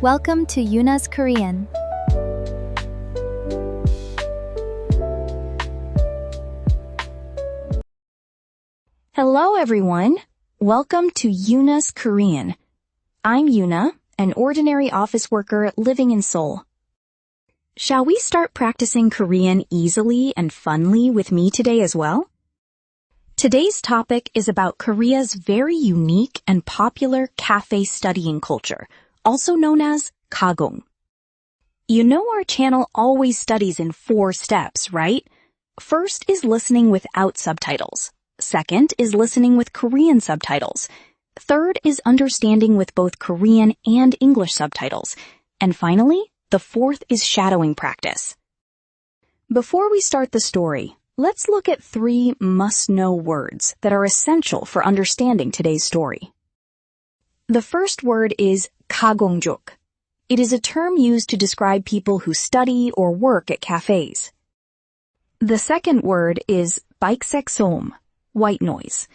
Welcome to Yuna's Korean. Hello everyone. Welcome to Yuna's Korean. I'm Yuna, an ordinary office worker living in Seoul. Shall we start practicing Korean easily and funly with me today as well? Today's topic is about Korea's very unique and popular cafe studying culture, also known as Cagong. You know our channel always studies in 4 steps, right? First is listening without subtitles. Second is listening with Korean subtitles. Third is understanding with both Korean and English subtitles. And finally, the 4th is shadowing practice. Before we start the story, let's look at 3 must-know words that are essential for understanding today's story. The first word is 가공족. It is a term used to describe people who study or work at cafes. The second word is 백색 소음, white noise.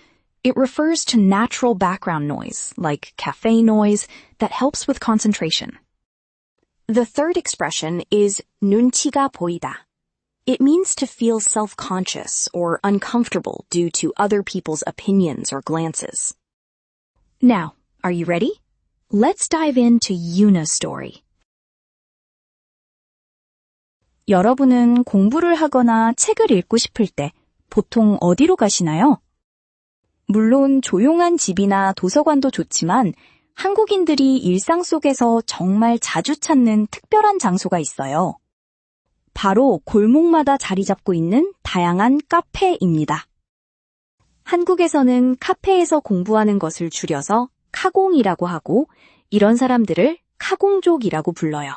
It refers to natural background noise, like cafe noise, that helps with concentration. The third expression is 눈치가 보이다. It means to feel self-conscious or uncomfortable due to other people's opinions or glances. Now, are you ready? Let's dive into Yuna's story. 여러분은 공부를 하거나 책을 읽고 싶을 때 보통 어디로 가시나요? 물론 조용한 집이나 도서관도 좋지만 한국인들이 일상 속에서 정말 자주 찾는 특별한 장소가 있어요. 바로 골목마다 자리 잡고 있는 다양한 카페입니다. 한국에서는 카페에서 공부하는 것을 줄여서 카공이라고 하고 이런 사람들을 카공족이라고 불러요.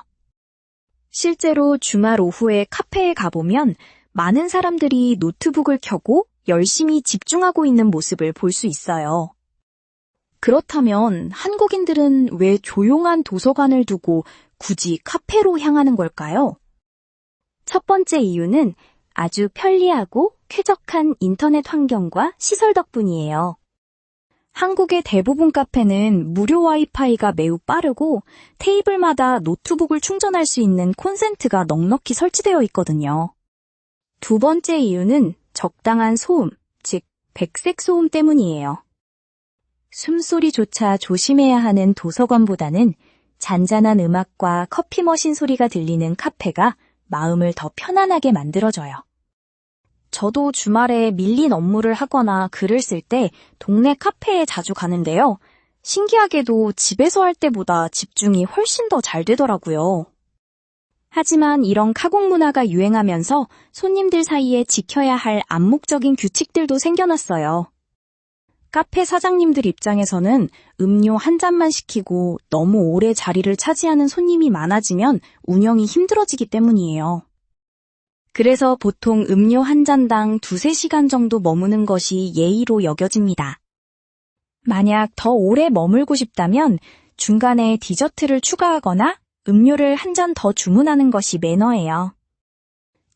실제로 주말 오후에 카페에 가보면 많은 사람들이 노트북을 켜고 열심히 집중하고 있는 모습을 볼 수 있어요. 그렇다면 한국인들은 왜 조용한 도서관을 두고 굳이 카페로 향하는 걸까요? 첫 번째 이유는 아주 편리하고 쾌적한 인터넷 환경과 시설 덕분이에요. 한국의 대부분 카페는 무료 와이파이가 매우 빠르고 테이블마다 노트북을 충전할 수 있는 콘센트가 넉넉히 설치되어 있거든요. 두 번째 이유는 적당한 소음, 즉 백색 소음 때문이에요. 숨소리조차 조심해야 하는 도서관보다는 잔잔한 음악과 커피 머신 소리가 들리는 카페가 마음을 더 편안하게 만들어줘요. 저도 주말에 밀린 업무를 하거나 글을 쓸 때 동네 카페에 자주 가는데요. 신기하게도 집에서 할 때보다 집중이 훨씬 더 잘 되더라고요. 하지만 이런 카공 문화가 유행하면서 손님들 사이에 지켜야 할 암묵적인 규칙들도 생겨났어요. 카페 사장님들 입장에서는 음료 한 잔만 시키고 너무 오래 자리를 차지하는 손님이 많아지면 운영이 힘들어지기 때문이에요. 그래서 보통 음료 한 잔당 2-3시간 정도 머무는 것이 예의로 여겨집니다. 만약 더 오래 머물고 싶다면 중간에 디저트를 추가하거나 음료를 한 잔 더 주문하는 것이 매너예요.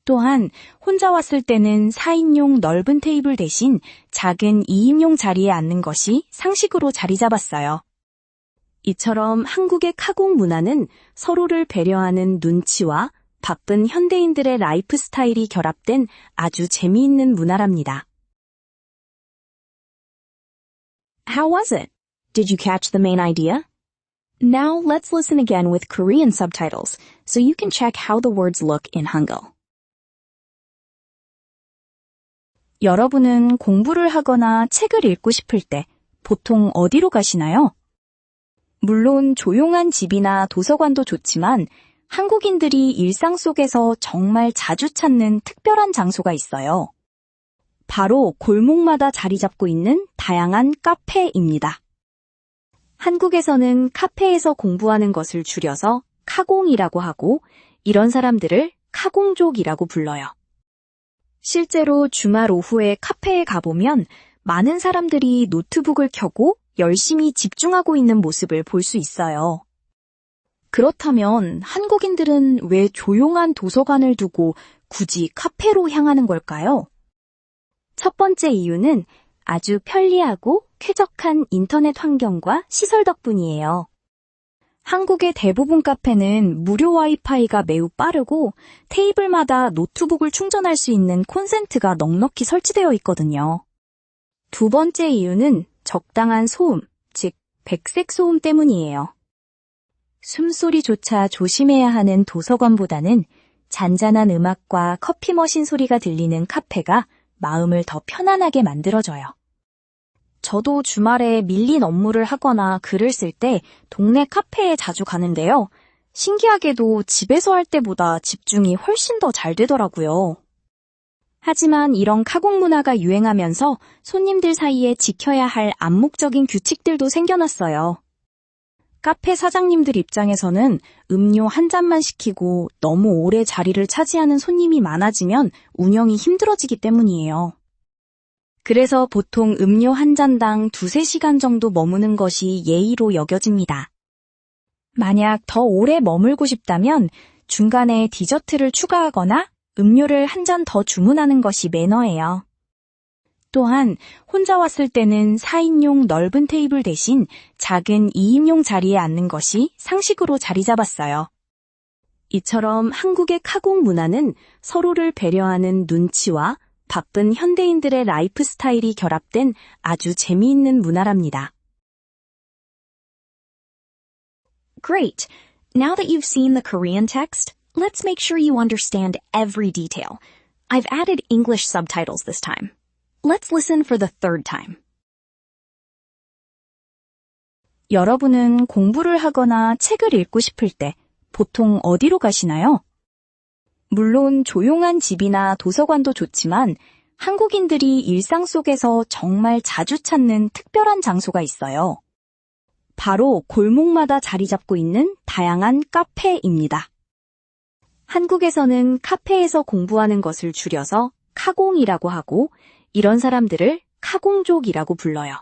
또한 혼자 왔을 때는 4인용 넓은 테이블 대신 작은 2인용 자리에 앉는 것이 상식으로 자리 잡았어요. 이처럼 한국의 카공 문화는 서로를 배려하는 눈치와 바쁜 현대인들의 라이프 스타일이 결합된 아주 재미있는 문화랍니다. How was it? Did you catch the main idea? Now let's listen again with Korean subtitles so you can check how the words look in Hangul. 여러분은 공부를 하거나 책을 읽고 싶을 때 보통 어디로 가시나요? 물론 조용한 집이나 도서관도 좋지만 한국인들이 일상 속에서 정말 자주 찾는 특별한 장소가 있어요. 바로 골목마다 자리 잡고 있는 다양한 카페입니다. 한국에서는 카페에서 공부하는 것을 줄여서 카공이라고 하고 이런 사람들을 카공족이라고 불러요. 실제로 주말 오후에 카페에 가보면 많은 사람들이 노트북을 켜고 열심히 집중하고 있는 모습을 볼 수 있어요. 그렇다면 한국인들은 왜 조용한 도서관을 두고 굳이 카페로 향하는 걸까요? 첫 번째 이유는 아주 편리하고 쾌적한 인터넷 환경과 시설 덕분이에요. 한국의 대부분 카페는 무료 와이파이가 매우 빠르고 테이블마다 노트북을 충전할 수 있는 콘센트가 넉넉히 설치되어 있거든요. 두 번째 이유는 적당한 소음, 즉 백색 소음 때문이에요. 숨소리조차 조심해야 하는 도서관보다는 잔잔한 음악과 커피 머신 소리가 들리는 카페가 마음을 더 편안하게 만들어줘요. 저도 주말에 밀린 업무를 하거나 글을 쓸 때 동네 카페에 자주 가는데요. 신기하게도 집에서 할 때보다 집중이 훨씬 더 잘 되더라고요. 하지만 이런 카공 문화가 유행하면서 손님들 사이에 지켜야 할 암묵적인 규칙들도 생겨났어요. 카페 사장님들 입장에서는 음료 한 잔만 시키고 너무 오래 자리를 차지하는 손님이 많아지면 운영이 힘들어지기 때문이에요. 그래서 보통 음료 한 잔당 2-3시간 정도 머무는 것이 예의로 여겨집니다. 만약 더 오래 머물고 싶다면 중간에 디저트를 추가하거나 음료를 한 잔 더 주문하는 것이 매너예요. 또한 혼자 왔을 때는 4인용 넓은 테이블 대신 작은 2인용 자리에 앉는 것이 상식으로 자리 잡았어요. 이처럼 한국의 카공 문화는 서로를 배려하는 눈치와 바쁜 현대인들의 라이프 스타일이 결합된 아주 재미있는 문화랍니다. Great! Now that you've seen the Korean text, let's make sure you understand every detail. I've added English subtitles this time. Let's listen for the third time. 여러분은 공부를 하거나 책을 읽고 싶을 때 보통 어디로 가시나요? 물론 조용한 집이나 도서관도 좋지만 한국인들이 일상 속에서 정말 자주 찾는 특별한 장소가 있어요. 바로 골목마다 자리 잡고 있는 다양한 카페입니다. 한국에서는 카페에서 공부하는 것을 줄여서 카공이라고 하고 이런 사람들을 카공족이라고 불러요.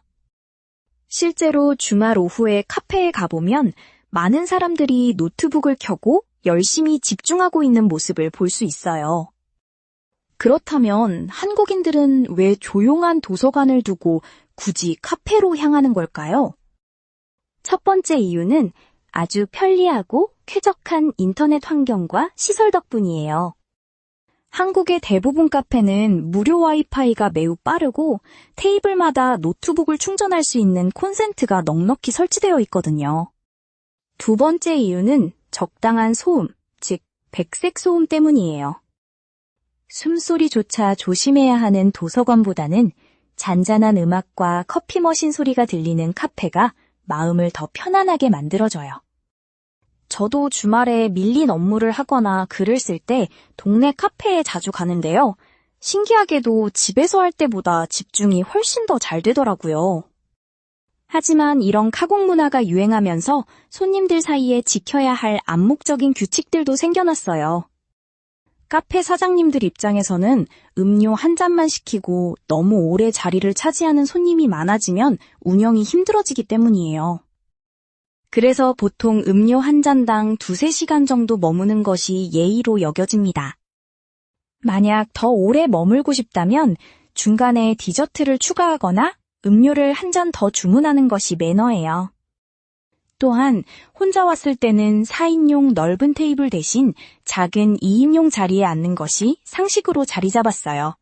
실제로 주말 오후에 카페에 가보면 많은 사람들이 노트북을 켜고 열심히 집중하고 있는 모습을 볼 수 있어요. 그렇다면 한국인들은 왜 조용한 도서관을 두고 굳이 카페로 향하는 걸까요? 첫 번째 이유는 아주 편리하고 쾌적한 인터넷 환경과 시설 덕분이에요. 한국의 대부분 카페는 무료 와이파이가 매우 빠르고 테이블마다 노트북을 충전할 수 있는 콘센트가 넉넉히 설치되어 있거든요. 두 번째 이유는 적당한 소음, 즉 백색 소음 때문이에요. 숨소리조차 조심해야 하는 도서관보다는 잔잔한 음악과 커피 머신 소리가 들리는 카페가 마음을 더 편안하게 만들어줘요. 저도 주말에 밀린 업무를 하거나 글을 쓸 때 동네 카페에 자주 가는데요. 신기하게도 집에서 할 때보다 집중이 훨씬 더 잘 되더라고요. 하지만 이런 카공 문화가 유행하면서 손님들 사이에 지켜야 할 암묵적인 규칙들도 생겨났어요. 카페 사장님들 입장에서는 음료 한 잔만 시키고 너무 오래 자리를 차지하는 손님이 많아지면 운영이 힘들어지기 때문이에요. 그래서 보통 음료 한 잔당 2-3시간 정도 머무는 것이 예의로 여겨집니다. 만약 더 오래 머물고 싶다면 중간에 디저트를 추가하거나 음료를 한 잔 더 주문하는 것이 매너예요. 또한 혼자 왔을 때는 4인용 넓은 테이블 대신 작은 2인용 자리에 앉는 것이 상식으로 자리 잡았어요.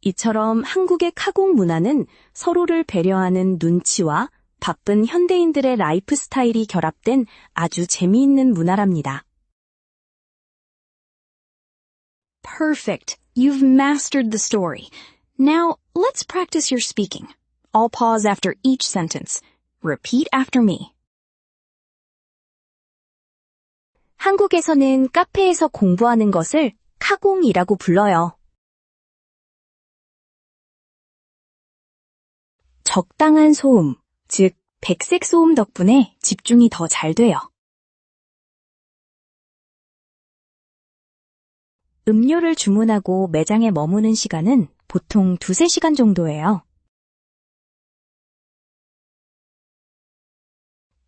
이처럼 한국의 카공 문화는 서로를 배려하는 눈치와 바쁜 현대인들의 라이프 스타일이 결합된 아주 재미있는 문화랍니다. Perfect. You've mastered the story. Now, let's practice your speaking. I'll pause after each sentence. Repeat after me. 한국에서는 카페에서 공부하는 것을 카공이라고 불러요. 적당한 소음, 즉 백색 소음 덕분에 집중이 더 잘 돼요. 음료를 주문하고 매장에 머무는 시간은 보통 2-3시간 정도예요.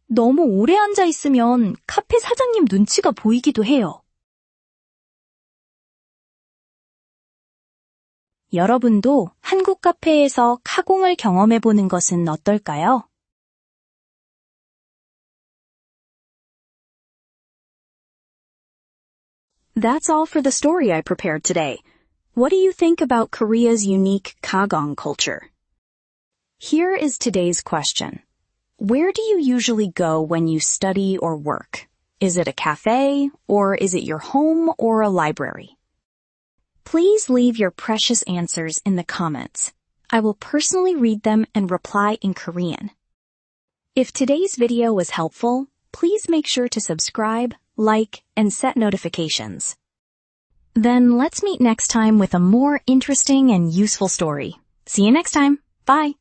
너무 오래 앉아 있으면 카페 사장님 눈치가 보이기도 해요. 여러분도 한국 카페에서 카공을 경험해보는 것은 어떨까요? That's all for the story I prepared today. What do you think about Korea's unique Cagong culture? Here is today's question. Where do you usually go when you study or work? Is it a cafe, or is it your home or a library? Please leave your precious answers in the comments. I will personally read them and reply in Korean. If today's video was helpful, please make sure to subscribe, like, and set notifications. Then let's meet next time with a more interesting and useful story. See you next time. Bye.